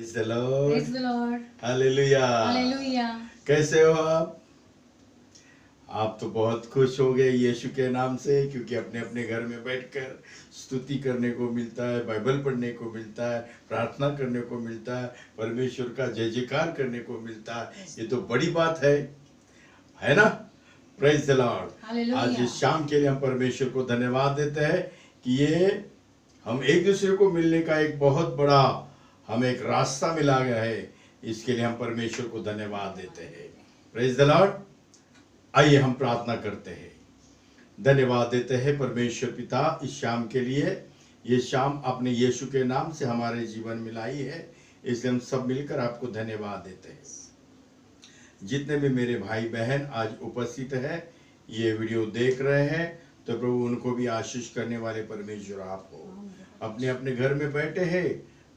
Praise the Lord, praise the Lord, hallelujah. Hallelujah. कैसे हो आप तो बहुत खुश हो गए यीशु के नाम से, क्योंकि अपने अपने घर में बैठकर स्तुति करने को मिलता है, बाइबल पढ़ने को मिलता है, प्रार्थना करने को मिलता है, परमेश्वर का जय जयकार करने को मिलता है। ये तो बड़ी बात है ना। Praise the Lord. हालेलुया। आज इस शाम के लिए हम परमेश्वर को धन्यवाद देते हैं कि ये हम एक दूसरे को मिलने का एक बहुत बड़ा हमें एक रास्ता मिला गया है। इसके लिए हम परमेश्वर को धन्यवाद देते हैं। Praise the Lord. आइए हम प्रार्थना करते हैं, धन्यवाद देते हैं परमेश्वर पिता इस शाम के लिए। ये शाम आपने यीशु के नाम से हमारे जीवन में लाई है, इसलिए हम सब मिलकर आपको धन्यवाद देते हैं। जितने भी मेरे भाई बहन आज उपस्थित है, ये वीडियो देख रहे हैं, तो प्रभु उनको भी आशीष करने वाले परमेश्वर आप हो। अपने अपने घर में बैठे हैं,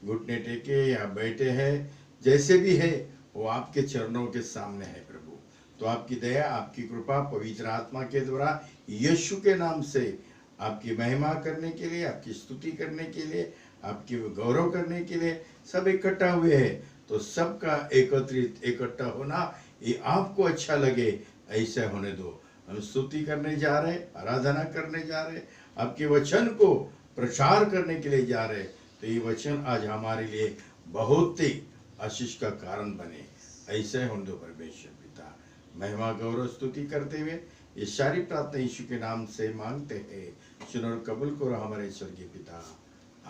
घुटने टेके या बैठे हैं, जैसे भी है वो आपके चरणों के सामने है प्रभु। तो आपकी दया, आपकी कृपा पवित्र आत्मा के द्वारा यीशु के नाम से आपकी महिमा करने के लिए, आपकी स्तुति करने के लिए, आपकी गौरव करने के लिए सब इकट्ठा हुए हैं। तो सबका एकत्रित इकट्ठा होना ये आपको अच्छा लगे, ऐसा होने दो। हम स्तुति करने जा रहे, आराधना करने जा रहे, आपके वचन को प्रचार करने के लिए जा रहे। तो ये वचन आज हमारे लिए बहुत ही आशीष का कारण बने, ऐसे होने दो परमेश्वर पिता। महिमा गौरव स्तुति करते हुए ये सारी प्रार्थना यीशु के नाम से मांगते हैं। सुनो और कबूल करो हमारे स्वर्गीय पिता।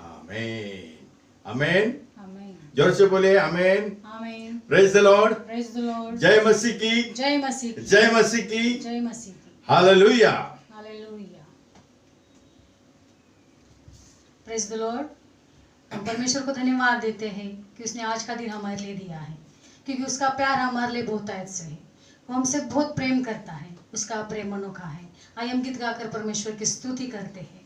आमीन, आमीन। जोर से बोले आमीन, आमीन। Praise the Lord, praise the Lord. जय मसीह की, जय मसीह की, जय मसीह की, जय मसीह की। Hallelujah, hallelujah. Praise the Lord. हम परमेश्वर को धन्यवाद देते हैं कि उसने आज का दिन हमारे लिए दिया है, क्योंकि उसका प्यार हमारे लिए बहुत ऐसे है। वो हमसे बहुत प्रेम करता है, उसका प्रेम अनोखा है। आइए हम गीत गाकर परमेश्वर की स्तुति करते हैं,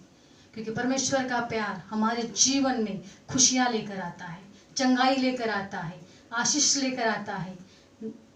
क्योंकि परमेश्वर का प्यार हमारे जीवन में खुशियाँ लेकर आता है, चंगाई लेकर आता है, आशीष लेकर आता है,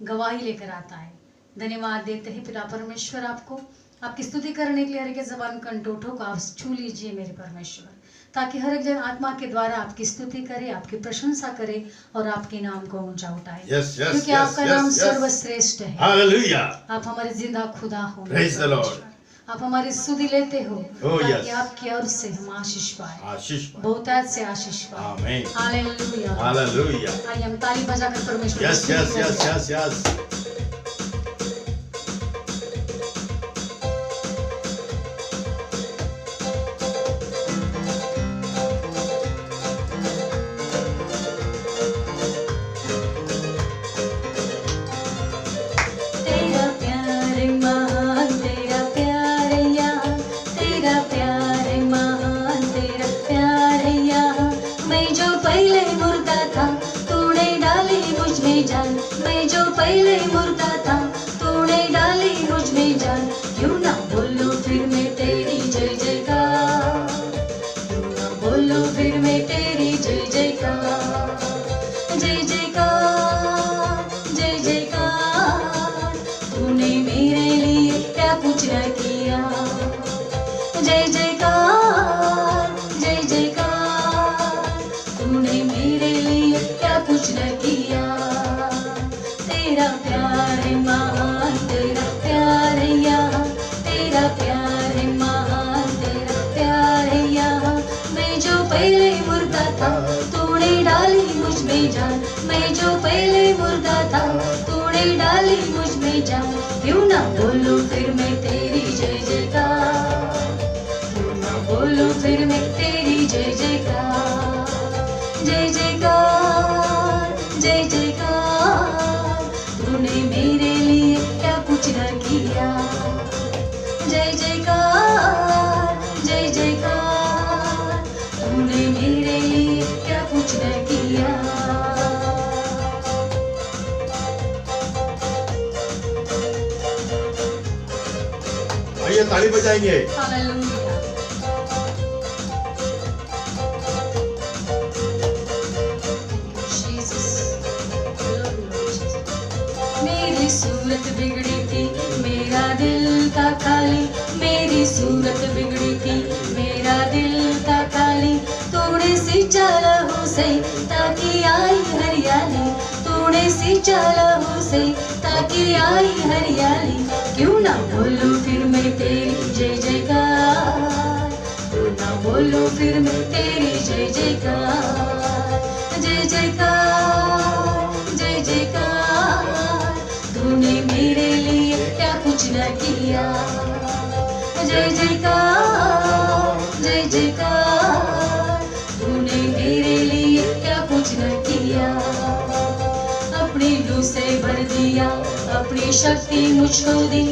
गवाही लेकर आता है। धन्यवाद देते हैं पिता परमेश्वर आपको। आपकी स्तुति करने के लिए हर एक जबान कंठों को आप छू लीजिए मेरे परमेश्वर, ताकि हर एक जन आत्मा के द्वारा आपकी स्तुति करे, आपकी प्रशंसा करे और आपके नाम को ऊंचा उठाए। क्योंकि आपका नाम सर्वश्रेष्ठ है। हालेलुया। आप हमारे जिंदा खुदा हो, प्रेज द लॉर्ड। आप हमारी स्तुति लेते हो Oh, ताकि yes. आपकी ओर से हम आशीष पाए, आशीष पाए। बहुतायत से आशीष पाए। आमीन, हालेलुया, हालेलुया। आइए हम ताली बजाकर परमेश्वर की यस स्तुति यस करें। Yes yes yes. तेरा प्यार महान, तेरा प्यार यहाँ, तेरा प्यार महान, तेरा प्यार यहाँ। मैं जो पहले मुर्दा था तूने डाली मुझ में जान, मैं जो पहले मुर्दा था तूने डाली मुझ में जान। क्यों ना बोलूं फिर मैं तेरी जय जयकार, क्यों ना बोलूं फिर मैं तेरी जय जयकार, जय जयकार, जय जयकार। तूने मेरे लिए क्या कुछ न किया, जय जयकार, जय जयकार। तूने मेरे लिए क्या कुछ न किया। तेरा प्यार महान, तेरा प्यार यहाँ, तेरा प्यार महान, तेरा प्यार यहाँ। मैं जो पहले मुर्दा था तूने डाली मुझ में जान, मैं जो पहले मुर्दा था तूने डाली मुझ में जान। क्यों ना बोलूं फिर मैं तेरी जय जयकार, क्यों ना बोलूं फिर मैं तेरी जय जयकार, जय जयकार, जय जयकार। तूने मेरे लिए क्या कुछ न किया, जय जयकार, जय जयकार। तूने मेरे लिए क्या कुछ न किया। आइए ताली बजाएंगे। हालेलुया। मेरी सूरत बिगड़ी थी, मेरा दिल था खाली, मेरी सूरत बिगड़ी थी, मेरा दिल था खाली। थोड़े से चला हो सही ताकि आई हर सींचा लहू से ताकि आई हरियाली। क्यों ना बोलूं फिर मैं तेरी जय जयकार, क्यों ना बोलूं फिर मैं तेरी जय जयकार। जय जयकार जय जयकार, तूने मेरे लिए क्या कुछ न किया। जय जयकार जय जयकार, तूने मेरे लिए क्या कुछ न किया। अपनी लू से भर दिया, अपनी शक्ति मुझको दी,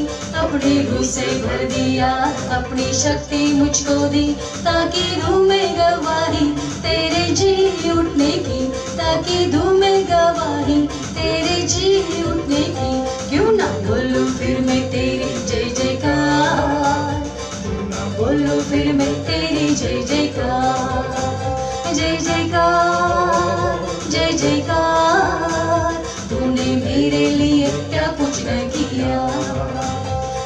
अपनी लू से भर दिया, अपनी शक्ति मुझको दी, ताकि दूं मैं गवाही तेरे जी उठने की, ताकि दूं मैं गवाही तेरे जी उठने की। क्यों ना बोलूं फिर मैं तेरी जय जयकार, क्यों ना बोलूं फिर मैं तेरी जय जयकार। जय जयकार जय जयकार, तूने मेरे लिए क्या कुछ न किया।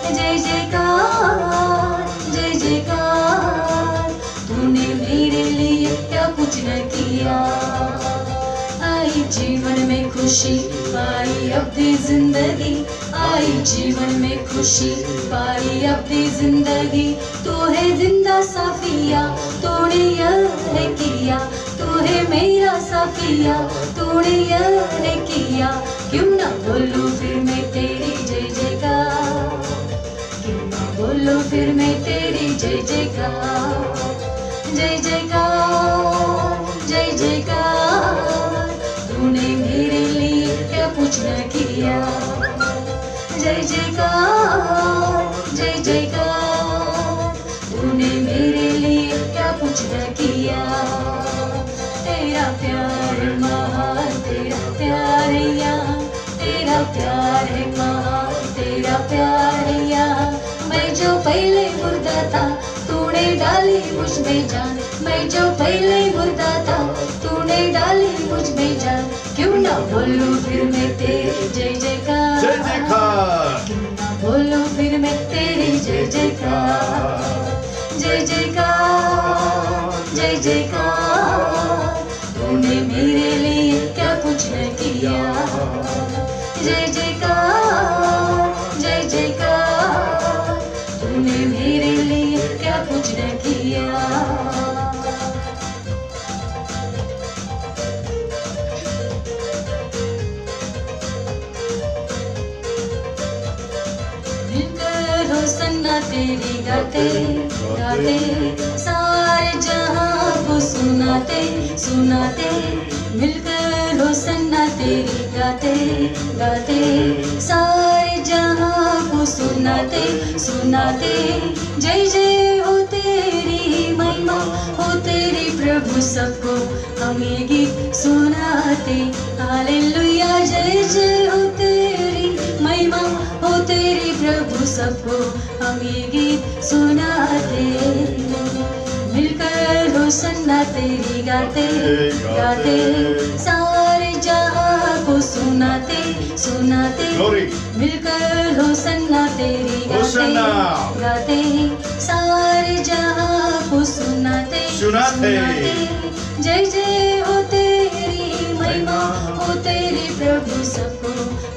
जय जयकार जय जयकार, तूने मेरे लिए क्या कुछ न किया। आई जीवन में खुशी पाई अपनी जिंदगी, आई जीवन में खुशी पाई अपनी जिंदगी। तू है जिंदा साफिया, तूने यह किया, तू है मेरा साफिया, तूने यह किया। क्यों ना बोलूं फिर मैं तेरी जय जयकार, क्यों ना बोलूं फिर मैं तेरी जय जयकार। जय जयकार जय जयकार, तूने मेरे लिए क्या कुछ न किया। जय जयकार जय जयकार, तूने मेरे लिए क्या कुछ न किया। तेरा प्यार है महान, तेरा प्यार है यहाँ, तेरा प्यार है महान, तेरा प्यार है यहाँ। मैं जो पहले मुर्दा था तूने डाली मुझ में जान, मैं जो पहले मुर्दा था तूने डाली मुझ में जान। क्यों ना बोलूं फिर मैं तेरी जय जयकार, जय जयकार, क्यों ना बोलूं फिर मैं तेरी जय जयकार। जय जयकार जय जयकार, तूने मेरे लिए क्या कुछ न किया। जय जयकार जय जयकार, तूने मेरे लिए क्या कुछ न किया। मिलकर होसन्ना तेरी गाते गाते, सारे जहां को सुनाते सुनाते। मिलकर होसन्ना तेरी गाते गाते, सारे जहां को सुनाते सुनाते। जय जय हो तेरी महिमा, हो तेरी प्रभु सबको हम ये गीत सुनाते। हालेलुया जय जय हो तेरी महिमा, हो तेरी प्रभु सबको हम ये गीत सुनाते। मिलकर होसन्ना तेरी गाते गाते, सारे जहां को सुनाते सुनाते। मिलकर होसन्ना तेरी गाते गाते, सारे जहां को सुनाते सुनाते। जय जय हो तेरी महिमा, हो तेरी प्रभु सबको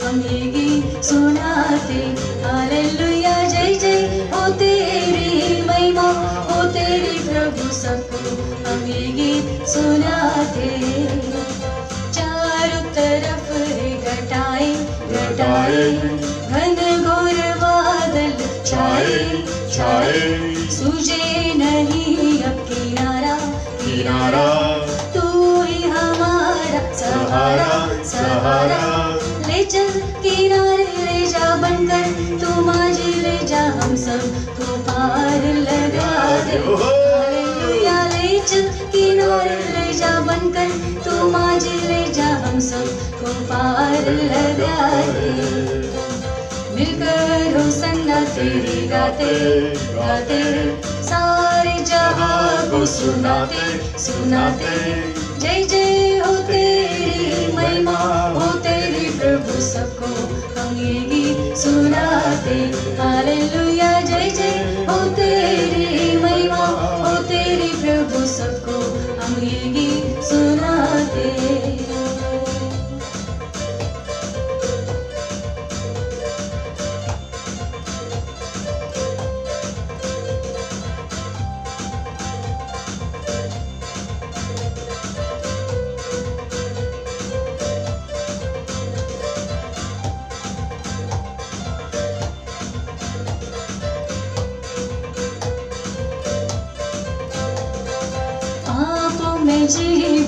हम ये गीत सुनाते। हालेलुया जय जय हो तेरी महिमा, हो तेरी प्रभु सबको हम ये गीत सुनाते। चारों तरफ घटाए घटाए, घन घोर बादल छाए छाए। सूझे नहीं अब किनारा किनारा, तू ही हमारा सहारा सहारा। ले चल किनारे ले जा बनकर, तू माझी ले जा हम सब को पार लगा दे। हालेलुया ले चल किनारे ले जा बनकर, तू माझी ले जा हम सब को पार लगा दे। मिलकर होसन्ना तेरी गाते गाते, सारे जहां को सुनाते सुनाते। जय जय हो तेरी महिमा, हो तेरी प्रभु सबको हम ये गीत सुनाते। हालेलुया जय जय हो तेरी महिमा, हो तेरी प्रभु सबको हम ये गीत सुनाते।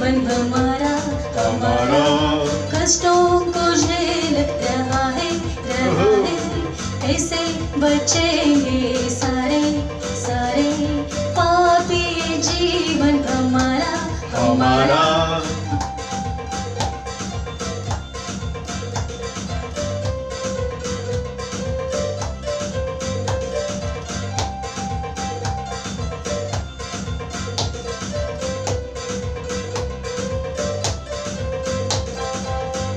जीवन हमारा हमारा कष्टों को झेल रहा है ऐसे बचेंगे सारे सारे पापी ये जीवन हमारा हमारा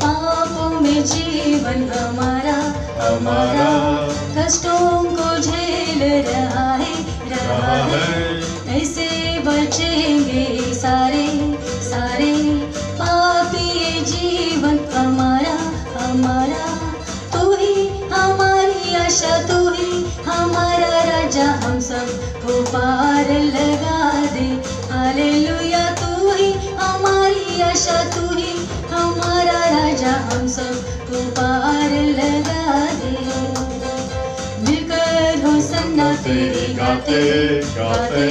पापों में जीवन हमारा हमारा कष्टों को झेल रहा है ऐसे बचेंगे सारे सारे पापी ये जीवन हमारा हमारा तू ही हमारी आशा तू ही हमारा राजा हम सब को पार लगा दे हालेलुया तू ही हमारी आशा तू ही हमारा राजा हम सब को पार लगा दे मिलकर होसन्ना तेरे गाते गाते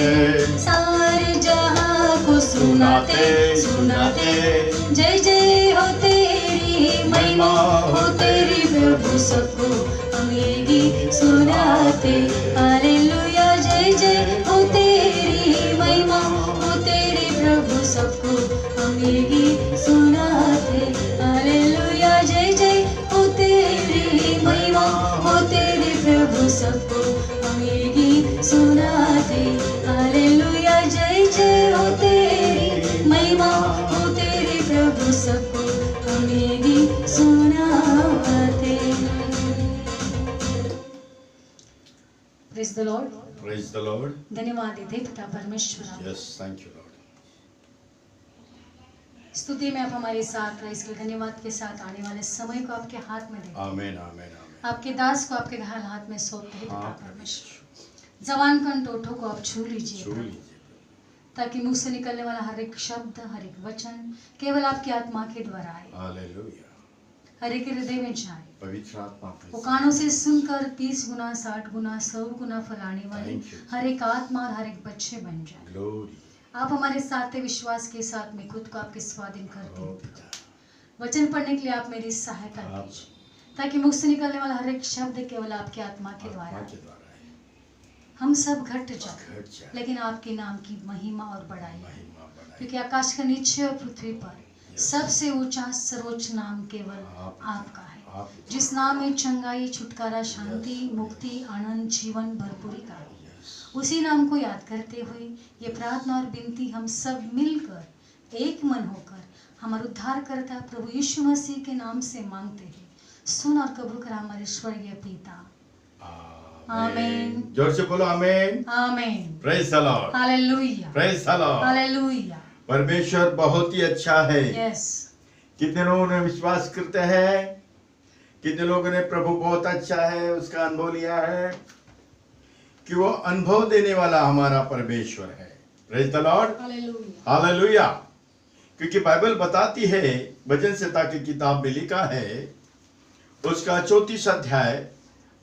सारे जहां को सुनाते सुनाते जय जय हो तेरी महिमा हो तेरी प्रभु सबको हम ये गीत सुनाते हालेलुया जय जय हो तेरी महिमा हो तेरी प्रभु सबको हम ये गीत सुनाते हालेलुया जय जय हो तेरी महिमा हो तेरे प्रभु सबको हम ये गीत सुनाते हालेलुया जय जय हो तेरी महिमा हो तेरे प्रभु सबको हम ये गीत सुनाते praise the Lord Praise the Lord. धन्यवाद देते पिता परमेश्वर आपको। Yes, thank you, Lord. स्तुति में आप हमारे साथ रहे इसके लिए धन्यवाद के साथ आने वाले समय को आपके हाथ में देते Amen, amen, amen. आपके दास को आपके घायल हाथ में सौंपते हैं पिता हाँ, परमेश्वर जवान कंठों को आप छू लीजिए छू प्रभु, लीजिए। ताकि मुंह से निकलने वाला हर एक शब्द हर एक वचन केवल आपकी आत्मा के द्वारा आए Hallelujah. हर एक हृदय में जाए पवित्र आत्मा के वो साथ। कानों से सुनकर 30 गुना 60 गुना 100 गुना फैलाने वाली Thank you. हर एक आत्मा और हर एक बच्चे बन जाए Glory. आप हमारे साथ विश्वास के साथ में खुद को आपके स्वाधीन करते Oh, हैं पिता। वचन पढ़ने के लिए आप मेरी सहायता आप- कीजिए ताकि मुख से निकलने वाला हर एक शब्द केवल आपकी आत्मा के द्वारा आत्मा आए। के द्वारा है। हम सब घट जाए घट जाए। लेकिन आपके नाम की महिमा और बड़ाई है। महिमा बढ़ाए। क्योंकि आकाश के नीचे और पृथ्वी पर Yes. सबसे ऊंचा सर्वोच्च नाम केवल आप- आपका है आप- जिस नाम में चंगाई छुटकारा शांति Yes. मुक्ति आनंद जीवन भरपूरी का है Yes. उसी नाम को याद करते हुए ये प्रार्थना और विनती हम सब मिलकर एक मन होकर हमारे उद्धारकर्ता प्रभु यीशु मसीह के नाम से मांगते हैं सुन और कबूल कर हमारे स्वर्गीय पिता आमेन। जोर से बोलो आमेन। आमीन praise the Lord. Hallelujah praise the Lord. Hallelujah परमेश्वर बहुत ही अच्छा है। यस कितने लोगों ने विश्वास करते हैं, कितने लोगों ने प्रभु बहुत अच्छा है उसका अनुभव लिया है कि वो अनुभव देने वाला हमारा परमेश्वर है। Praise the Lord. Hallelujah hallelujah. क्योंकि बाइबल बताती है, वचन संहिता की किताब में लिखा है उसका 34 अध्याय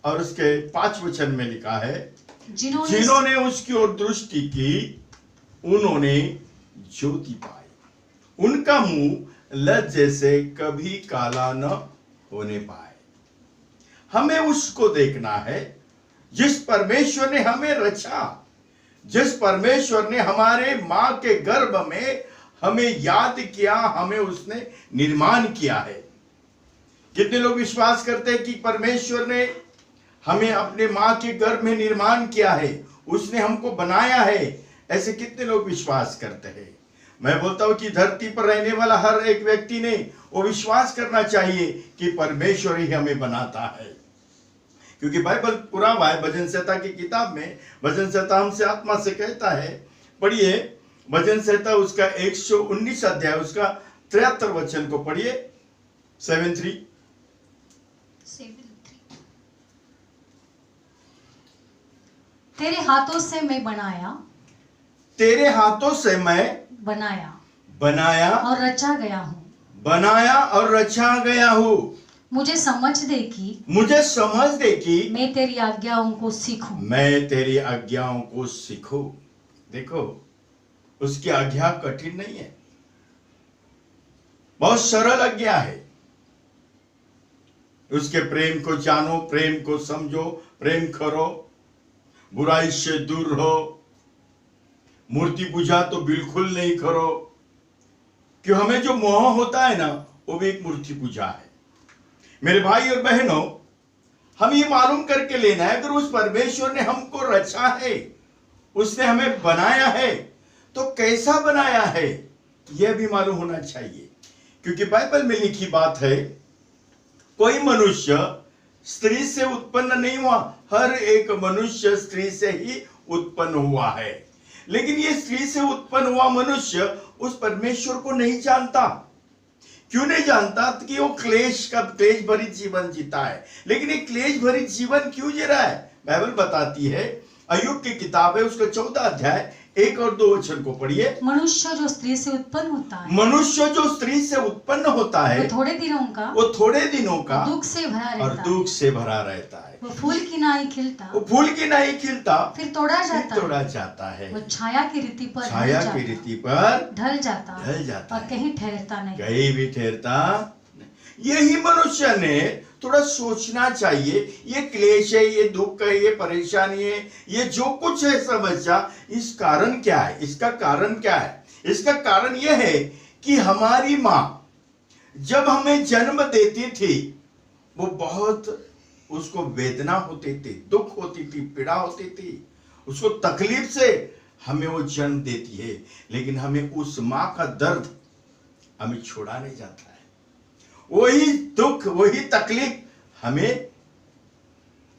और उसके 5 वचन में लिखा है जिन्होंने उसकी ओर दृष्टि की उन्होंने ज्योति पाई, उनका मुंह लज्जे से कभी काला न होने पाए। हमें उसको देखना है जिस परमेश्वर ने हमें रचा, जिस परमेश्वर ने हमारे मां के गर्भ में हमें याद किया, हमें उसने निर्माण किया है। कितने लोग विश्वास करते हैं कि परमेश्वर ने हमें अपने मां के गर्भ में निर्माण किया है, उसने हमको बनाया है। ऐसे कितने लोग विश्वास करते हैं। मैं बोलता हूं कि धरती पर रहने वाला हर एक व्यक्ति ने वो विश्वास करना चाहिए कि परमेश्वर ही हमें बनाता है। क्योंकि बाइबल पूरा हुआ है भजन संहिता की किताब में। भजन संहिता हमसे आत्मा से कहता है, पढ़िए भजन संहिता उसका 119 अध्याय उसका 73 वचन को पढ़िए। 7:3 तेरे हाथों से मैं बनाया, तेरे हाथों से मैं बनाया बनाया और रचा गया हूँ। बनाया और रचा गया हूँ। मुझे समझ दे कि मुझे समझ दे कि मैं तेरी आज्ञाओं को सीखूं। मैं तेरी आज्ञाओं को सीखूं। देखो उसकी आज्ञा कठिन नहीं है, बहुत सरल आज्ञा है। उसके प्रेम को जानो, प्रेम को समझो, प्रेम करो, बुराई से दूर रहो, मूर्ति पूजा तो बिल्कुल नहीं करो, कि हमें जो मोह होता है ना वो भी एक मूर्ति पूजा है। मेरे भाई और बहनों, हम ये मालूम करके लेना है, अगर उस परमेश्वर ने हमको रचा है, उसने हमें बनाया है, तो कैसा बनाया है यह भी मालूम होना चाहिए। क्योंकि बाइबल में लिखी बात है, कोई मनुष्य स्त्री से उत्पन्न नहीं हुआ, हर एक मनुष्य स्त्री से ही उत्पन्न हुआ है। लेकिन ये स्त्री से उत्पन्न हुआ मनुष्य उस परमेश्वर को नहीं जानता। क्यों नहीं जानता? कि वो क्लेश भरित जीवन जीता है। लेकिन ये क्लेश भरित जीवन क्यों जी रहा है? बाइबल बताती है, अय्यूब की किताब है, उसका 14 अध्याय 1 और 2 वचन को पढ़िए। मनुष्य जो स्त्री से उत्पन्न होता है, मनुष्य जो स्त्री से उत्पन्न होता है, वो थोड़े दिनों का दुख से भरा रहता और दुख से भरा रहता है। वो फूल की नाई खिलता, फिर तोड़ा जाता है। वो छाया की रीति पर ढल जाता और कहीं ठहरता नहीं। कहीं भी ठहरता नहीं। यही मनुष्य ने थोड़ा सोचना चाहिए, ये क्लेश है, ये दुख है, ये परेशानी है, ये जो कुछ है समस्या, इस कारण क्या है? इसका कारण क्या है? इसका कारण यह है कि हमारी माँ जब हमें जन्म देती थी, वो बहुत उसको वेदना होती थी, दुख होती थी, पीड़ा होती थी, उसको तकलीफ से हमें वो जन्म देती है। लेकिन हमें उस माँ का दर्द हमें छोड़ा नहीं जाता है। वही दुख, वही तकलीफ हमें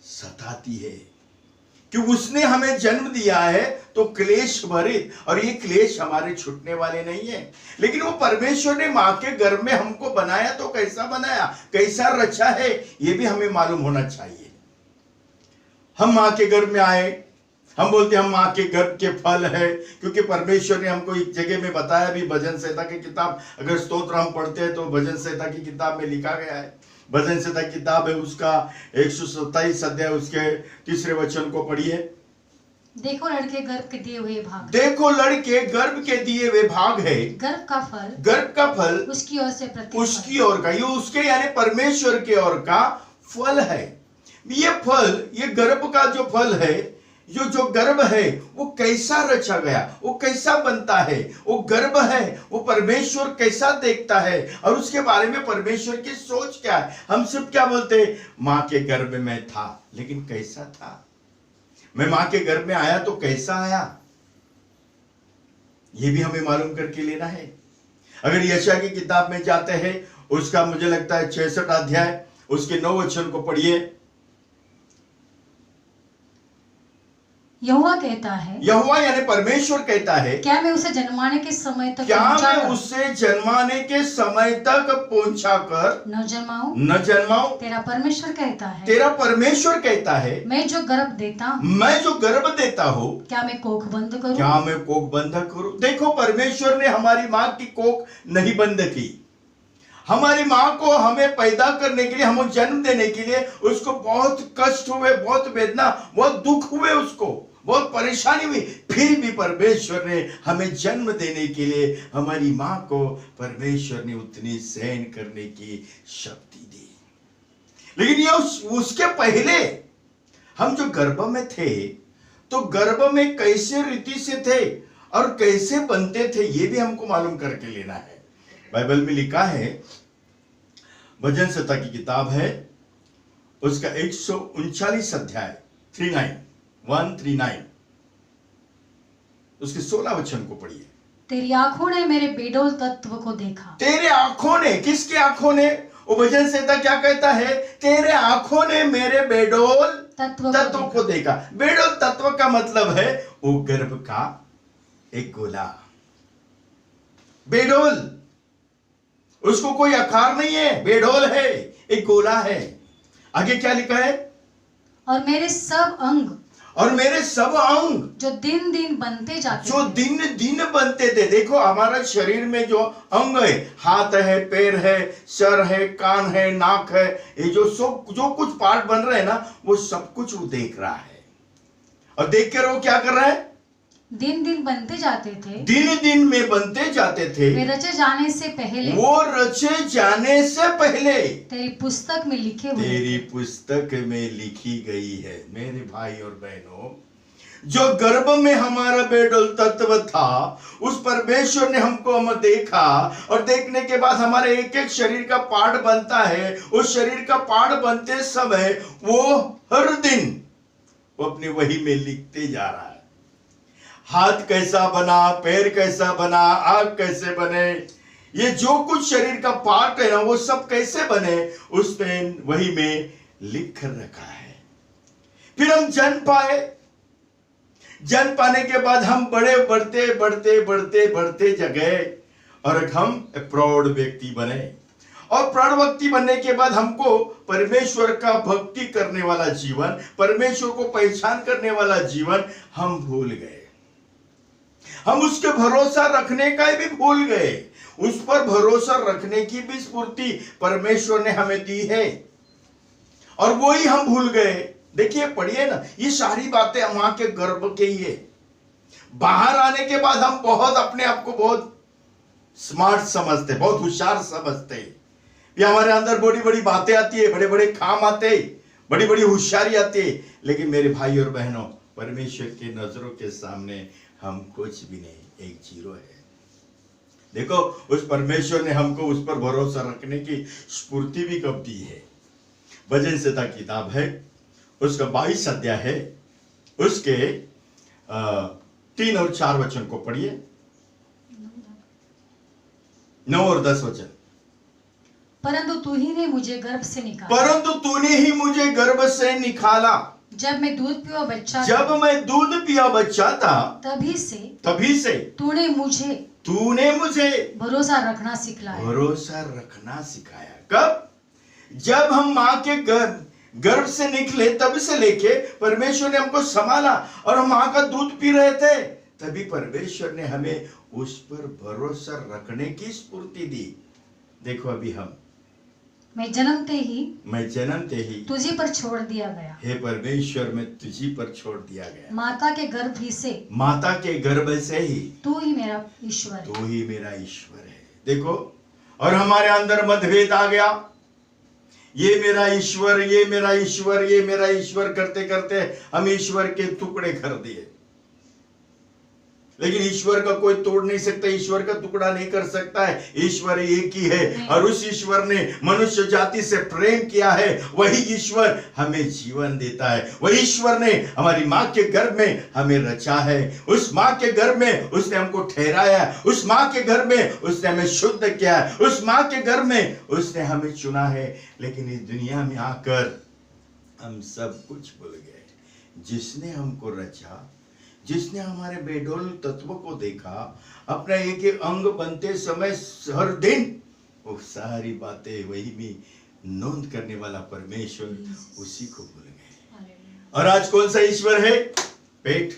सताती है कि उसने हमें जन्म दिया है तो क्लेश भरित, और ये क्लेश हमारे छूटने वाले नहीं है। लेकिन वो परमेश्वर ने माँ के गर्भ में हमको बनाया तो कैसा बनाया, कैसा रचा है, ये भी हमें मालूम होना चाहिए। हम माँ के गर्भ में आए, हम बोलते हैं हम माँ के गर्भ के फल है, क्योंकि परमेश्वर ने हमको एक जगह में बताया भी, भजन संहिता की किताब अगर स्तोत्र हम पढ़ते हैं तो भजन संहिता की किताब में लिखा गया है। भजन संहिता किताब है, उसका 127 अध्याय, उसके 3 वचन को पढ़िए। देखो लड़के गर्भ के दिए हुए भाग, देखो लड़के गर्भ के दिए हुए भाग है, गर्भ का फल उसकी ओर से उसकी ओर का, ये उसके यानी परमेश्वर के ओर का फल है। ये फल, ये गर्भ का जो फल है, जो गर्भ है वो कैसा रचा गया, वो कैसा बनता है, वो गर्भ है, वो परमेश्वर कैसा देखता है, और उसके बारे में परमेश्वर की सोच क्या है। हम सिर्फ क्या बोलते हैं, माँ के गर्भ में था, लेकिन कैसा था? मैं माँ के गर्भ में आया तो कैसा आया, ये भी हमें मालूम करके लेना है। अगर यशायाह की किताब में जाते हैं, उसका मुझे लगता है 66 अध्याय, उसके 9 वचन को पढ़िए। यहोवा कहता है, यहोवा यानी परमेश्वर कहता है, क्या मैं उसे जन्माने के समय तक पहुंचा कर न जन्माऊं? तेरा परमेश्वर कहता है, मैं जो गर्भ देता हूँ, क्या मैं कोख बंद करूं? देखो, परमेश्वर ने हमारी माँ की कोख नहीं बंद की। हमारी माँ को हमें पैदा करने के लिए, हमें जन्म देने के लिए उसको बहुत कष्ट हुए, बहुत वेदना, बहुत दुख हुए, उसको बहुत परेशानी हुई, फिर भी परमेश्वर ने हमें जन्म देने के लिए हमारी माँ को परमेश्वर ने उतनी सहन करने की शक्ति दी। लेकिन ये उसके पहले हम जो गर्भ में थे, तो गर्भ में कैसे रीति से थे और कैसे बनते थे, ये भी हमको मालूम करके लेना है। बाइबल में लिखा है, भजन संहिता की किताब है, उसका 139 अध्याय 139 उसके 16 वचन को पढ़िए। तेरी आंखों ने मेरे बेडोल तत्व को देखा। तेरे आंखों ने, किसके आंखों ने? वो भजन संहिता क्या कहता है? तेरे आंखों ने मेरे बेडोल तत्व को देखा। बेडोल तत्व का मतलब है वो गर्भ का एक गोला। बेडोल, उसको कोई आकार नहीं है, बेडोल है, एक गोला है। आगे क्या लिखा है? और मेरे सब अंग जो दिन दिन बनते थे। देखो, हमारा शरीर में जो अंग है, हाथ है, पैर है, सर है, कान है, नाक है, ये जो कुछ पार्ट बन रहे हैं ना, वो सब कुछ वो देख रहा है। और देख कर वो क्या कर रहा है? दिन दिन बनते जाते थे, दिन दिन में बनते जाते थे, वे रचे जाने से पहले वो रचे जाने से पहले तेरी पुस्तक में लिखे हुए तेरी थे। पुस्तक में लिखी गई है। मेरे भाई और बहनों, जो गर्भ में हमारा बेडोल तत्व था, उस परमेश्वर ने हमको हम देखा, और देखने के बाद हमारे एक एक शरीर का पार्ट बनता है। उस शरीर का पार्ट बनते समय वो हर दिन वो अपनी वही में लिखते जा रहा है। हाथ कैसा बना, पैर कैसा बना, आंख कैसे बने, ये जो कुछ शरीर का पार्ट है ना, वो सब कैसे बने, उसने वही में लिख कर रखा है। फिर हम जन्म पाए, जन्म पाने के बाद हम बड़े बढ़ते बढ़ते बढ़ते बढ़ते जगह, और हम प्रौढ़ व्यक्ति बने, और प्रौढ़ व्यक्ति बनने के बाद हमको परमेश्वर का भक्ति करने वाला जीवन, परमेश्वर को पहचान करने वाला जीवन हम भूल गए। हम उसके भरोसा रखने का भी भूल गए। उस पर भरोसा रखने की भी स्फूर्ति परमेश्वर ने हमें दी है, और वो ही हम भूल गए। देखिए, पढ़िए ना, ये सारी बातें मां के गर्भ के ही है। बाहर आने के बाद हम बहुत अपने आप को बहुत स्मार्ट समझते, बहुत होशियार समझते। ये हमारे अंदर बड़ी बड़ी बातें आती है, बड़े बड़े काम आते, बड़ी बड़ी होशियारी आती है, लेकिन मेरे भाई और बहनों, परमेश्वर की नजरों के सामने हम कुछ भी नहीं, एक जीरो है। देखो, उस परमेश्वर ने हमको उस पर भरोसा रखने की स्फूर्ति भी कब दी है। भजन संहिता किताब है, उसका 22 अध्याय है, उसके 3 और 4 वचन को पढ़िए, 9 और 10 वचन। परंतु तू ही ने मुझे गर्भ से निकाला, परंतु तूने ही मुझे गर्भ से निकाला। जब मैं दूध पिया बच्चा जब मैं दूध पिया बच्चा था, तभी से तूने मुझे भरोसा रखना सिखलाया। भरोसा रखना सिखाया। कब? जब हम माँ के गर्भ से निकले, तब से लेके परमेश्वर ने हमको संभाला, और हम माँ का दूध पी रहे थे, तभी परमेश्वर ने हमें उस पर भरोसा रखने की स्फूर्ति दी। देखो, अभी मैं जन्मते ही तुझी पर छोड़ दिया गया। हे परमेश्वर, मैं तुझी पर छोड़ दिया गया। माता के गर्भ से ही तू ही मेरा ईश्वर है। देखो, और हमारे अंदर मतभेद आ गया। ये मेरा ईश्वर, ये मेरा ईश्वर, ये मेरा ईश्वर करते करते हम ईश्वर के टुकड़े कर दिए। लेकिन ईश्वर का कोई तोड़ नहीं सकता, ईश्वर का टुकड़ा नहीं कर सकता है। ईश्वर एक ही है, और उस ईश्वर ने मनुष्य जाति से प्रेम किया है। वही ईश्वर हमें जीवन देता है। वही ईश्वर ने हमारी माँ के गर्भ में हमें रचा है। उस माँ के गर्भ में उसने हमको ठहराया, उस माँ के गर्भ में उसने हमें शुद्ध किया है, उस माँ के गर्भ में उसने हमें चुना है। लेकिन इस दुनिया में आकर हम सब कुछ भूल गए। जिसने हमको रचा, जिसने हमारे बेडोल तत्व को देखा, अपना एक एक अंग बनते समय हर दिन वो सारी बातें वही भी नोंद करने वाला परमेश्वर, उसी को भूल गए। और आज कौन सा ईश्वर है? पेट।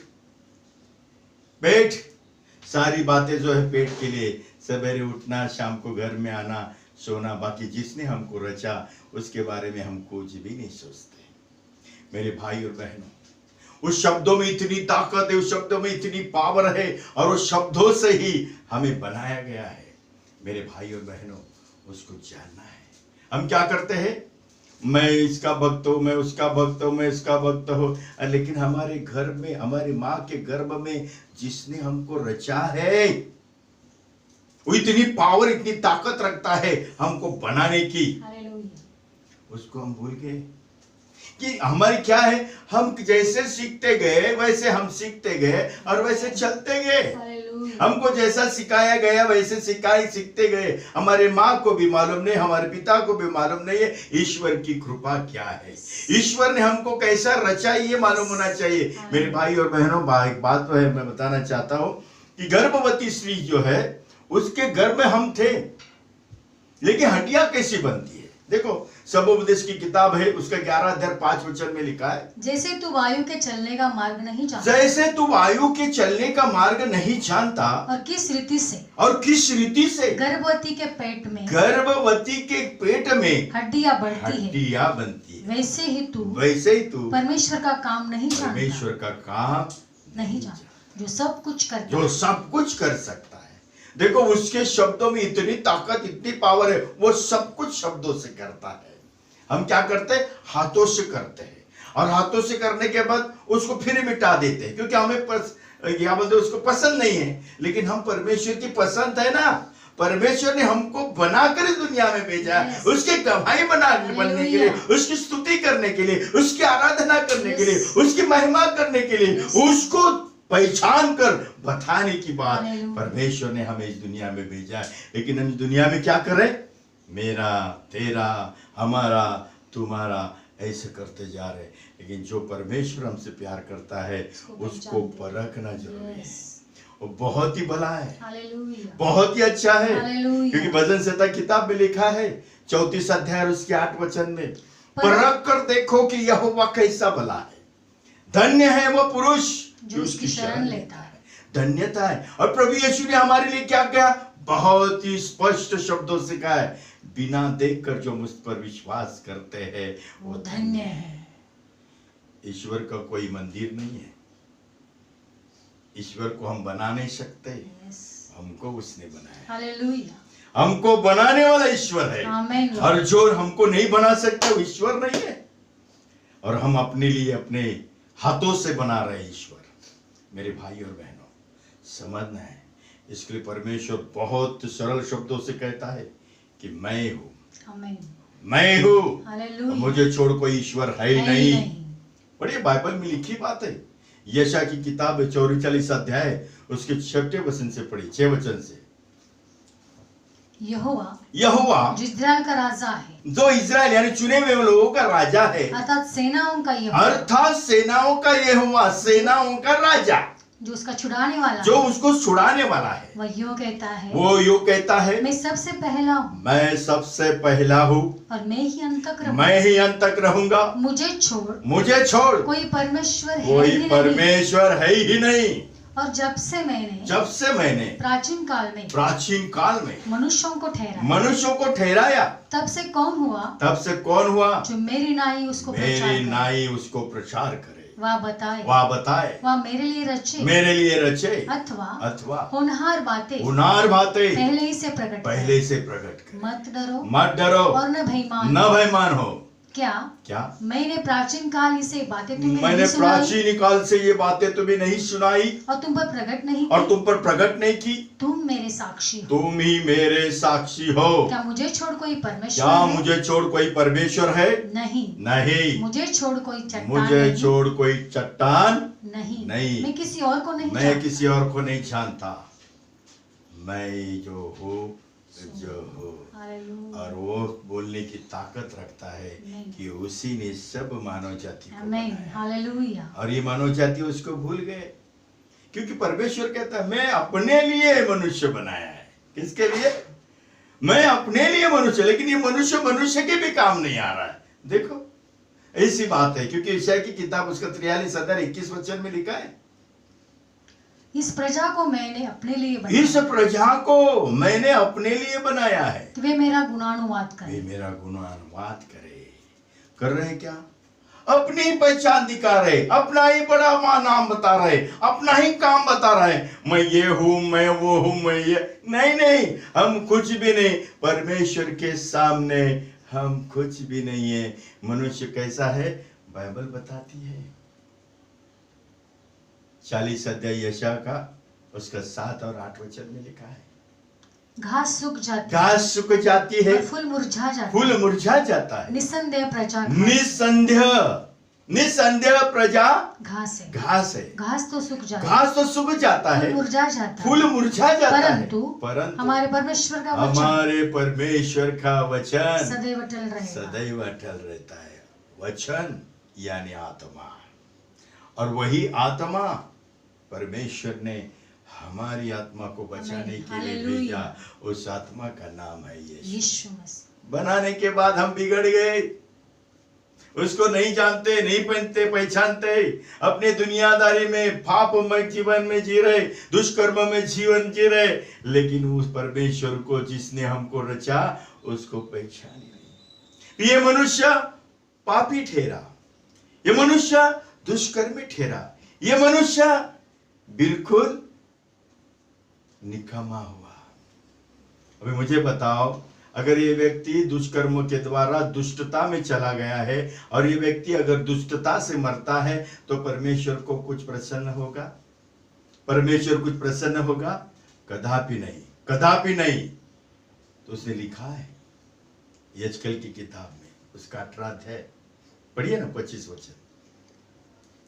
सारी बातें जो है पेट के लिए, सवेरे उठना, शाम को घर में आना, सोना। बाकी जिसने हमको रचा उसके बारे में हम कुछ भी नहीं सोचते। मेरे भाई और बहनों, उस शब्दों में इतनी ताकत है, उस शब्दों में इतनी पावर है, और उस शब्दों से ही हमें बनाया गया है। मेरे भाई और बहनों, उसको जानना है। हम क्या करते हैं? मैं इसका भक्त हूं, मैं उसका भक्त हूं, मैं इसका भक्त हूं। लेकिन हमारे घर में, हमारी माँ के गर्भ में जिसने हमको रचा है, वो इतनी पावर, इतनी ताकत रखता है हमको बनाने की। उसको हम भूल गए कि हमारी क्या है। हम जैसे सीखते गए वैसे हम सीखते गए और वैसे चलते गए। हमको जैसा सिखाया गया वैसे सीखते गए। हमारे माँ को भी मालूम नहीं, हमारे पिता को भी मालूम नहीं है ईश्वर की कृपा क्या है, ईश्वर ने हमको कैसा रचा, ये मालूम होना चाहिए। मेरे भाई और बहनों, एक बात तो है, मैं बताना चाहता हूँ कि गर्भवती स्त्री जो है, उसके गर्भ में हम थे, लेकिन हड्डियां कैसी बनती है? देखो, सबोपदेश की किताब है, उसका 11 अध्याय 5 वचन में लिखा है, जैसे तू वायु के चलने का मार्ग नहीं जानता, जैसे तू वायु के चलने का मार्ग नहीं जानता, और किस रीति से गर्भवती के पेट में हड्डियां बनती है, वैसे ही तू परमेश्वर का काम नहीं जानता। जो सब कुछ करता जो सब कुछ कर सकता है। देखो उसके शब्दों में इतनी ताकत, इतनी पावर है, वो सब कुछ शब्दों से करता है। हम क्या करते हैं? हाथों से करते हैं, और हाथों से करने के बाद उसको फिर मिटा देते हैं, क्योंकि हमें क्या बोलते हैं, उसको पसंद नहीं है। लेकिन हम परमेश्वर की पसंद है ना, परमेश्वर ने हमको बनाकर इस दुनिया में भेजा है, उसके गवाही बनने के लिए, उसकी स्तुति करने के लिए, उसकी आराधना करने के लिए, उसकी महिमा करने के लिए, उसको पहचान कर बताने की बात परमेश्वर ने हमें इस दुनिया में भेजा है। लेकिन हम इस दुनिया में क्या करें? मेरा, तेरा, हमारा, तुम्हारा, ऐसे करते जा रहे। लेकिन जो परमेश्वर हमसे प्यार करता है उसको परखना जरूरी है। वो बहुत ही भला है, बहुत ही अच्छा है। क्योंकि भजन संहिता किताब में लिखा है 34 अध्याय उसके 8 वचन में, परख कर देखो कि यहोवा कैसा भला है, धन्य है वो पुरुष जो उसकी शरण लेता है। धन्यता है। और प्रभु यीशु ने हमारे लिए क्या किया? बहुत ही स्पष्ट शब्दों से कहा है, बिना देखकर जो मुझ पर विश्वास करते हैं वो धन्य है। ईश्वर का कोई मंदिर नहीं है, ईश्वर को हम बना नहीं सकते, हमको उसने बनाया। हालेलुया। हमको बनाने वाला ईश्वर है, और जो हमको नहीं बना सकता वो ईश्वर नहीं है। और हम अपने लिए अपने हाथों से बना रहे ईश्वर। मेरे भाई और बहनों, समझना है, इसके लिए परमेश्वर बहुत सरल शब्दों से कहता है कि मैं हूं, मैं हूं, मुझे छोड़ कोई ईश्वर है ही नहीं। बड़ी बाइबल में लिखी बात है। यशायाह की किताब 44 अध्याय उसके 6 वचन से पढ़ी, 6 वचन से। यहोवा जो इस्राएल का राजा है, जो इस्राएल यानी चुने हुए लोगों का राजा है, अर्थात सेनाओं का यहोवा, अर्थात सेनाओं का यहोवा, सेनाओं का राजा, जो उसका छुड़ाने वाला, जो उसको छुड़ाने वाला है। वो यूं कहता है, मैं सबसे पहला हूँ, मैं सबसे पहला हूँ, और मैं ही अंत तक रहूंगा, मैं ही अंत तक रहूंगा। मुझे छोड़ कोई परमेश्वर है ही नहीं। और जब से मैंने प्राचीन काल में मनुष्यों को ठहराया, तब से कौन हुआ जो मेरी नाई उसको प्रचार करे, वह बताए वह मेरे लिए रचे अथवा होनहार बातें पहले ही से प्रकट करे। मत डरो और न भयमान हो। क्या मैंने प्राचीन काल से ये बातें तुम्हें नहीं सुनाई, और तुम पर प्रकट नहीं की। तुम मेरे साक्षी हो। तुम ही मेरे साक्षी हो। क्या मुझे छोड़ कोई परमेश्वर है? नहीं। मुझे छोड़ कोई चट्टान नहीं। मैं किसी और को नहीं जानता। मैं जो हूँ और वो बोलने की ताकत रखता है कि उसी ने सब मानव जाति को बनाया। और ये मानव जाति उसको भूल गए, क्योंकि परमेश्वर कहता है मैं अपने लिए मनुष्य बनाया है। किसके लिए? मैं अपने लिए मनुष्य। लेकिन ये मनुष्य के भी काम नहीं आ रहा है। देखो ऐसी बात है, क्योंकि यशायाह की किताब उसका 43 अध्याय 21 वचन में लिखा है, इस प्रजा को मैंने अपने लिए बनाया है, वे मेरा गुणानुवाद करे। कर रहे हैं क्या? अपनी पहचान दिखा रहे, अपना ही बड़ा नाम बता रहे, अपना ही काम बता रहे। मैं ये हूं, मैं वो हूं, मैं ये नहीं, हम कुछ भी नहीं। परमेश्वर के सामने हम कुछ भी नहीं है। मनुष्य कैसा है? बाइबल बताती है। 40 अध्याय यशायाह का उसका 7 और 8 वचन में लिखा है, घास सूख जाती है, फूल मुरझा जाता है, निसंदेह प्रजा घास है। घास तो सूख जाता है, फूल मुरझा जाता है, परंतु हमारे परमेश्वर का वचन सदैव अटल रहता है। वचन यानी आत्मा, और वही आत्मा परमेश्वर ने हमारी आत्मा को बचाने के लिए भेजा। उस आत्मा का नाम है यीशु मसीह। बनाने के बाद हम बिगड़ गए, उसको नहीं जानते, नहीं पहचानते, अपने दुनियादारी में पापमय जीवन में जी रहे, दुष्कर्म में जीवन जी रहे। लेकिन उस परमेश्वर को जिसने हमको रचा उसको पहचाने नहीं। ये मनुष्य पापी ठहरा, ये मनुष्य दुष्कर्मी ठहरा, ये मनुष्य बिल्कुल निकम्मा हुआ। अभी मुझे बताओ, अगर ये व्यक्ति दुष्कर्मों के द्वारा दुष्टता में चला गया है और ये व्यक्ति अगर दुष्टता से मरता है तो परमेश्वर को कुछ प्रसन्न होगा? परमेश्वर कुछ प्रसन्न होगा? कदापि नहीं, कदापि नहीं। तो उसने लिखा है यजकेल की किताब में, उसका 18 अध्याय पढ़िए ना, 25 वचन।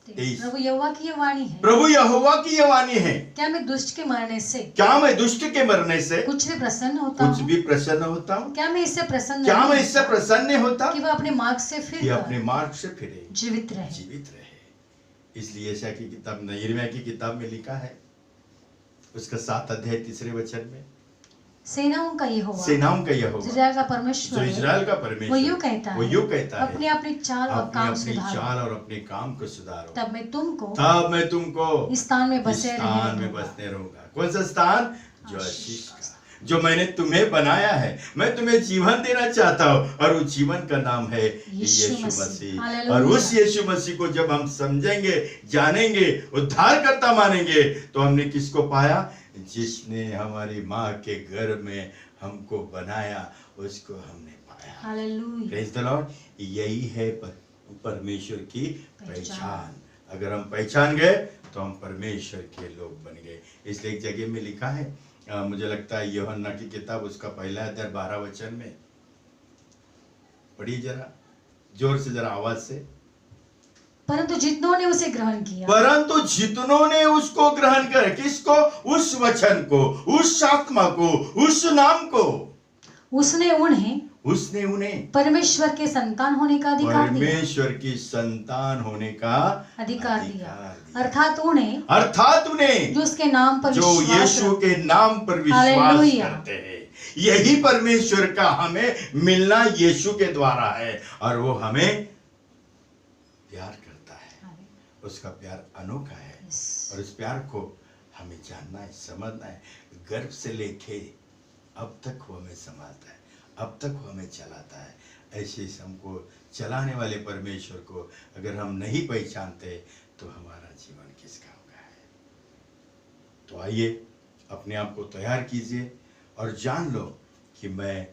प्रभु यहोवा की ये वाणी है, प्रभु यहोवा की ये वाणी है, क्या मैं दुष्ट के मरने से, क्या मैं दुष्ट के मरने से कुछ भी प्रसन्न होता कुछ हूँ? भी प्रसन्न होता हूँ? क्या मैं इससे प्रसन्न क्या नहीं मैं इससे होता प्रसन्न होता कि वह अपने मार्ग से कि फिर अपने मार्ग से फिरे, जीवित रहे? जीवित रहे। इसलिए यशायाह की किताब में, यिर्मयाह की किताब में लिखा है, उसका 7 अध्याय 3 वचन में, सेनाओं का यहोवा, सेनाओं का यहोवा, इस्राएल का परमेश्वर जो है, इजराइल का वो परमेश्वर, यूं कहता वो है, यूं कहता है, अपने अपने चाल और अपनी काम अपनी सुधारो, चाल और अपने काम को सुधारो, तब मैं तुमको इस स्थान में बसे स्थान में रहने बसने रहूंगा। कौन सा स्थान? जो आशीष आशीष का का, जो मैंने तुम्हें बनाया है। मैं तुम्हें जीवन देना चाहता हूँ और उस जीवन का नाम है यीशु यीशु मसीह। मसीह। हालेलुया। और उस यीशु मसीह को जब हम समझेंगे, जानेंगे, उद्धारकर्ता मानेंगे, तो हमने किसको पाया? जिसने हमारी माँ के गर्भ में हमको बनाया, उसको हमने पाया। हालेलुया। Praise the Lord. यही है परमेश्वर की पहचान। अगर हम पहचान गए तो हम परमेश्वर के लोग बन गए। इसलिए एक जगह में लिखा है, मुझे लगता है यूहन्ना की किताब, उसका 1 अध्याय 12 वचन में, पढ़िए जरा जोर से, जरा आवाज से। परंतु जितनों ने उसे ग्रहण किया, परंतु जितनों ने उसको ग्रहण कर, किसको? उस वचन को, उस आत्मा को, उस नाम को, उसने उन्हें परमेश्वर के संतान होने का अधिकार दिया, परमेश्वर की संतान होने का अधिकार दिया। अर्थात उन्हें जो उसके नाम पर जो विश्वास यीशु के नाम पर विश्वास हालेलुया। करते हैं। यही परमेश्वर का हमें मिलना यीशु के द्वारा है, और वो हमें प्यार करता है। उसका प्यार अनोखा है, और उस प्यार को हमें जानना है, समझना है। गर्भ से लेके अब तक वो हमें संभालता है, अब तक वो हमें चलाता है। ऐसे ही हमको चलाने वाले परमेश्वर को अगर हम नहीं पहचानते तो हमारा जीवन किस काम का है? तो आइए अपने आप को तैयार कीजिए और जान लो कि मैं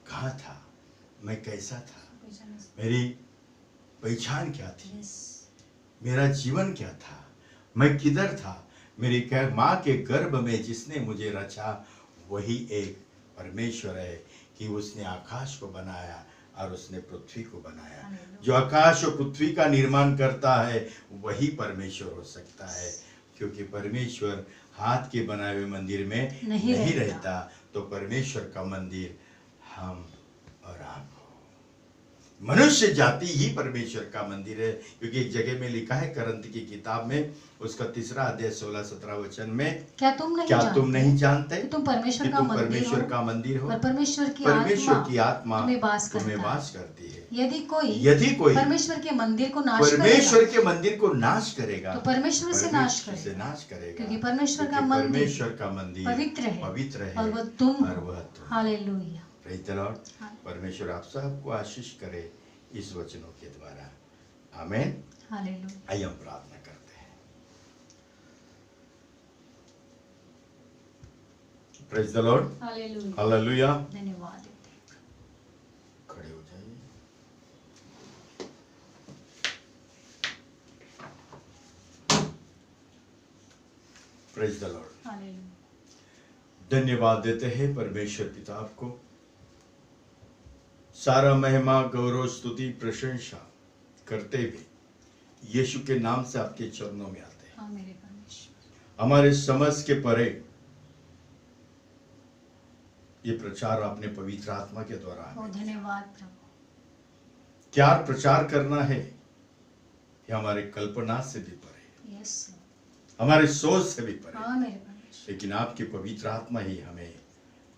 कहाँ था, मैं कैसा था, मेरी पहचान क्या थी, मेरा जीवन क्या था, मैं किधर था। मेरी माँ के गर्भ में जिसने मुझे रचा वही एक परमेश्वर है कि उसने आकाश को बनाया और उसने पृथ्वी को बनाया। जो आकाश और पृथ्वी का निर्माण करता है वही परमेश्वर हो सकता है, क्योंकि परमेश्वर हाथ के बनाए हुए मंदिर में नहीं रहता। तो परमेश्वर का मंदिर हम और आप हो। मनुष्य जाति ही परमेश्वर का मंदिर है, क्योंकि एक जगह में लिखा है करंती की किताब में, उसका 3 अध्याय 16-17 वचन में, क्या तुम नहीं जानते कि तुम परमेश्वर का मंदिर हो, और परमेश्वर की आत्मा तुम्हें वास करती है। यदि कोई परमेश्वर के मंदिर को नाश करेगा तो परमेश्वर से नाश करेगा, क्योंकि परमेश्वर का मंदिर पवित्र है और वह तुम। हालेलुया। Praise the Lord. परमेश्वर आप सबको आशीष करे इस वचनों के द्वारा। आमीन। हालेलुया। आइए हम प्रार्थना करते हैं। Praise the Lord. Hallelujah. Hallelujah. धन्यवाद। खड़े हो जाइए। Praise the Lord. हालेलुया। धन्यवाद देते हैं परमेश्वर पिता आपको। सारा महिमा, गौरव, स्तुति, प्रशंसा करते हुए यीशु के नाम से आपके चरणों में आते हैं। मेरे परमेश्वर, हमारे समझ के परे ये प्रचार आपने पवित्र आत्मा के द्वारा हमें दिया। धन्यवाद प्रभु। क्या प्रचार करना है ये हमारे कल्पना से भी परे, यस, हमारे सोच से भी परे, मेरे परमेश्वर, लेकिन आपकी पवित्र आत्मा ही हमें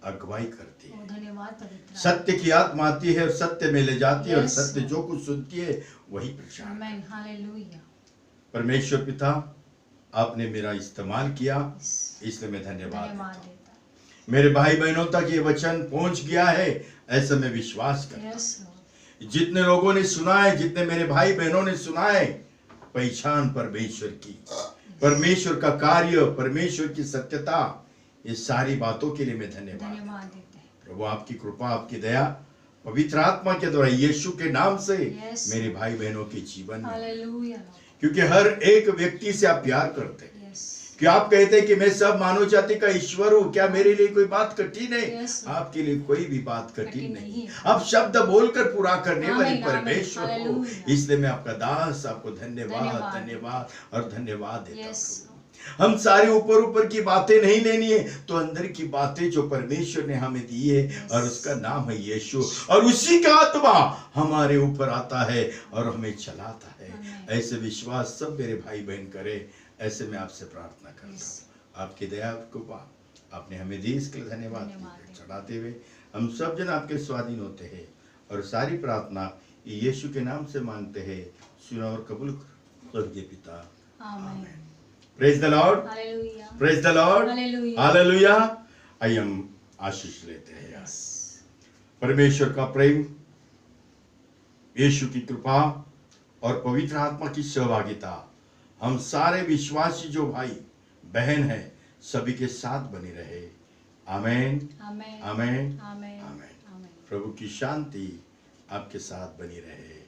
अगुवाई करती है। धन्यवाद पवित्र सत्य की आत्मा आती है और सत्य में ले जाती है, और Yes. सत्य जो कुछ सुनती है वही प्रचार। आमीन। हालेलुया। परमेश्वर पिता आपने मेरा इस्तेमाल किया, इसलिए मैं धन्यवाद देता हूं। देता। मेरे भाई बहनों तक ये वचन पहुंच गया है ऐसा मैं विश्वास करता हूं। यस, जितने लोगों ने सुना है, जितने मेरे भाई बहनों ने सुना है, पहचान परमेश्वर की, परमेश्वर का कार्य, परमेश्वर की सत्यता, ये सारी बातों के लिए मैं धन्यवाद धन्यवाद देते हैं। प्रभु। आपकी कृपा, आपकी दया पवित्र आत्मा के द्वारा यीशु के नाम से Yes. मेरे भाई बहनों के जीवन में, हालेलुया। क्योंकि हर एक व्यक्ति से आप प्यार करते हैं। यस। कि आप कहते हैं कि मैं सब मानव जाति का ईश्वर हूँ, क्या मेरे लिए कोई बात कठिन है? Yes. आपके लिए कोई भी बात कठिन कठिन नहीं। नहीं है। आप शब्द बोलकर पूरा करने वाले आमीन, आमीन। परमेश्वर हो। हालेलुया। इसलिए मैं आपका दास, आपको धन्यवाद धन्यवाद। धन्यवाद और धन्यवाद देता यस। हूँ। हम सारे ऊपर ऊपर की बातें नहीं लेनी है, तो अंदर की बातें जो परमेश्वर ने हमें दी है, और उसका नाम है यीशु, और उसी का आत्मा हमारे ऊपर आता है और हमें चलाता है। आमीन। ऐसे विश्वास सब मेरे भाई बहन करे, ऐसे मैं आपसे प्रार्थना करता यस। हूँ। आपकी दया कृपा आपने हमें दी, इसके लिए धन्यवाद धन्यवाद। चढ़ाते हुए हम सब जन आपके स्वाधीन होते हैं, और सारी प्रार्थना यीशु के नाम से मांगते हैं। सुनो और कबूल करो स्वर्गीय पिता। आमीन। Praise the Lord, hallelujah. Praise the Lord, hallelujah. Hallelujah. आइए हम आशीष लेते हैं। यस। परमेश्वर का प्रेम, यीशु की कृपा और पवित्र आत्मा की सहभागिता हम सारे विश्वासी जो भाई बहन हैं सभी के साथ बनी रहे। आमेन, आमीन। आमेन, आमीन। आमेन। आमीन। प्रभु की शांति आपके साथ बनी रहे।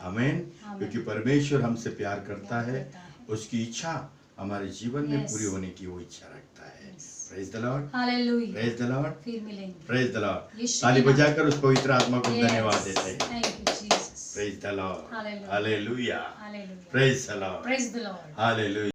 आमेन। आमेन। क्योंकि परमेश्वर हमसे प्यार करता है, करता है। उसकी इच्छा हमारे जीवन में Yes. पूरी होने की वो इच्छा रखता है। Yes. Praise the Lord, hallelujah. Praise the Lord, फिर मिलेंगे। Praise the Lord. यीशु ताली के नाम। बजाकर उस पवित्र आत्मा को Yes. धन्यवाद देते हैं। Thank you, Jesus. Praise the Lord, Hallelujah. Hallelujah, Hallelujah. Praise the Lord, Praise the Lord. Hallelujah.